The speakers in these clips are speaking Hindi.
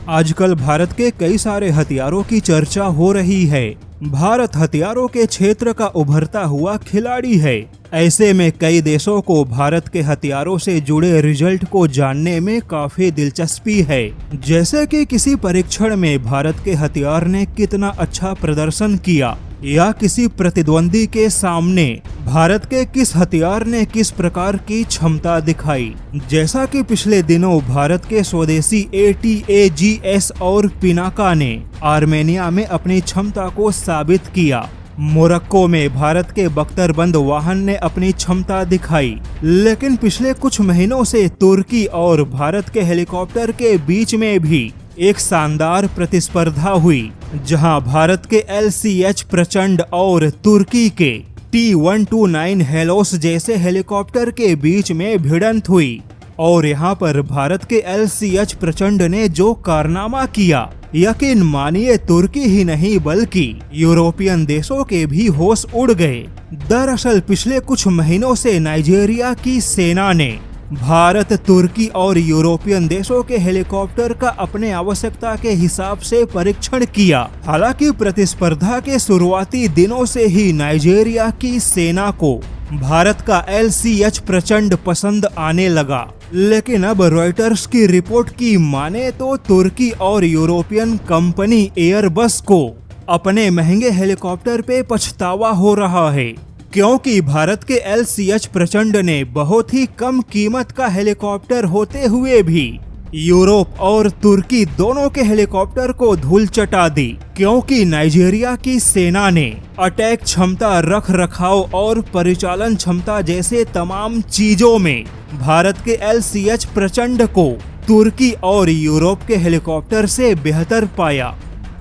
आजकल भारत के कई सारे हथियारों की चर्चा हो रही है। भारत हथियारों के क्षेत्र का उभरता हुआ खिलाड़ी है। ऐसे में कई देशों को भारत के हथियारों से जुड़े रिजल्ट को जानने में काफी दिलचस्पी है। जैसे कि किसी परीक्षण में भारत के हथियार ने कितना अच्छा प्रदर्शन किया या किसी प्रतिद्वंदी के सामने भारत के किस हथियार ने किस प्रकार की क्षमता दिखाई। जैसा कि पिछले दिनों भारत के स्वदेशी ATAGS और पिनाका ने आर्मेनिया में अपनी क्षमता को साबित किया। मोरक्को में भारत के बख्तरबंद वाहन ने अपनी क्षमता दिखाई। लेकिन पिछले कुछ महीनों से तुर्की और भारत के हेलीकॉप्टर के बीच में भी एक शानदार प्रतिस्पर्धा हुई, जहां भारत के LCH प्रचंड और तुर्की के T129 हेलोस जैसे हेलीकॉप्टर के बीच में भिड़ंत हुई। और यहां पर भारत के LCH प्रचंड ने जो कारनामा किया, यकीन मानिए तुर्की ही नहीं बल्कि यूरोपियन देशों के भी होश उड़ गए। दरअसल पिछले कुछ महीनों से नाइजीरिया की सेना ने भारत, तुर्की और यूरोपियन देशों के हेलीकॉप्टर का अपने आवश्यकता के हिसाब से परीक्षण किया। हालांकि प्रतिस्पर्धा के शुरुआती दिनों से ही नाइजीरिया की सेना को भारत का LCH प्रचंड पसंद आने लगा। लेकिन अब रॉयटर्स की रिपोर्ट की माने तो तुर्की और यूरोपियन कंपनी एयरबस को अपने महंगे हेलीकॉप्टर पे पछतावा हो रहा है, क्योंकि भारत के LCH प्रचंड ने बहुत ही कम कीमत का हेलीकॉप्टर होते हुए भी यूरोप और तुर्की दोनों के हेलीकॉप्टर को धूल चटा दी। क्योंकि नाइजीरिया की सेना ने अटैक क्षमता, रख रखाव और परिचालन क्षमता जैसे तमाम चीजों में भारत के LCH प्रचंड को तुर्की और यूरोप के हेलीकॉप्टर से बेहतर पाया।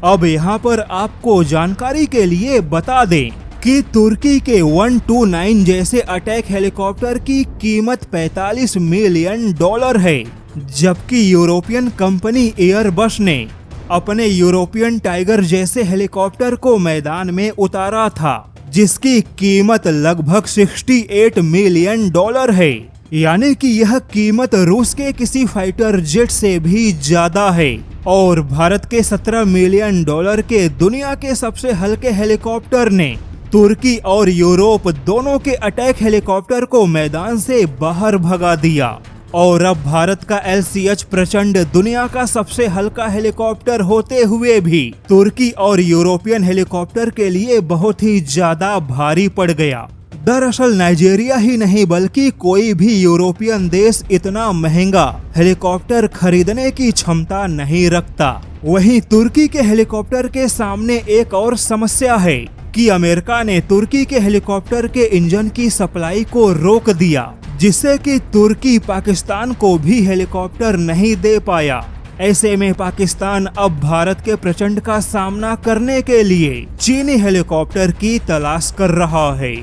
अब यहाँ पर आपको जानकारी के लिए बता दें कि तुर्की के 129 जैसे अटैक हेलीकॉप्टर की कीमत $45 मिलियन है, जबकि यूरोपियन कंपनी एयरबस ने अपने यूरोपियन टाइगर जैसे हेलीकॉप्टर को मैदान में उतारा था, जिसकी कीमत लगभग $68 मिलियन है। यानी कि यह कीमत रूस के किसी फाइटर जेट से भी ज्यादा है। और भारत के $17 मिलियन के दुनिया के सबसे हल्के हेलीकॉप्टर ने तुर्की और यूरोप दोनों के अटैक हेलीकॉप्टर को मैदान से बाहर भगा दिया। और अब भारत का LCH प्रचंड दुनिया का सबसे हल्का हेलीकॉप्टर होते हुए भी तुर्की और यूरोपियन हेलीकॉप्टर के लिए बहुत ही ज्यादा भारी पड़ गया। दरअसल नाइजीरिया ही नहीं बल्कि कोई भी यूरोपियन देश इतना महंगा हेलीकॉप्टर खरीदने की क्षमता नहीं रखता। वहीं तुर्की के हेलीकॉप्टर के सामने एक और समस्या है कि अमेरिका ने तुर्की के हेलीकॉप्टर के इंजन की सप्लाई को रोक दिया, जिससे कि तुर्की पाकिस्तान को भी हेलीकॉप्टर नहीं दे पाया। ऐसे में पाकिस्तान अब भारत के प्रचंड का सामना करने के लिए चीनी हेलीकॉप्टर की तलाश कर रहा है।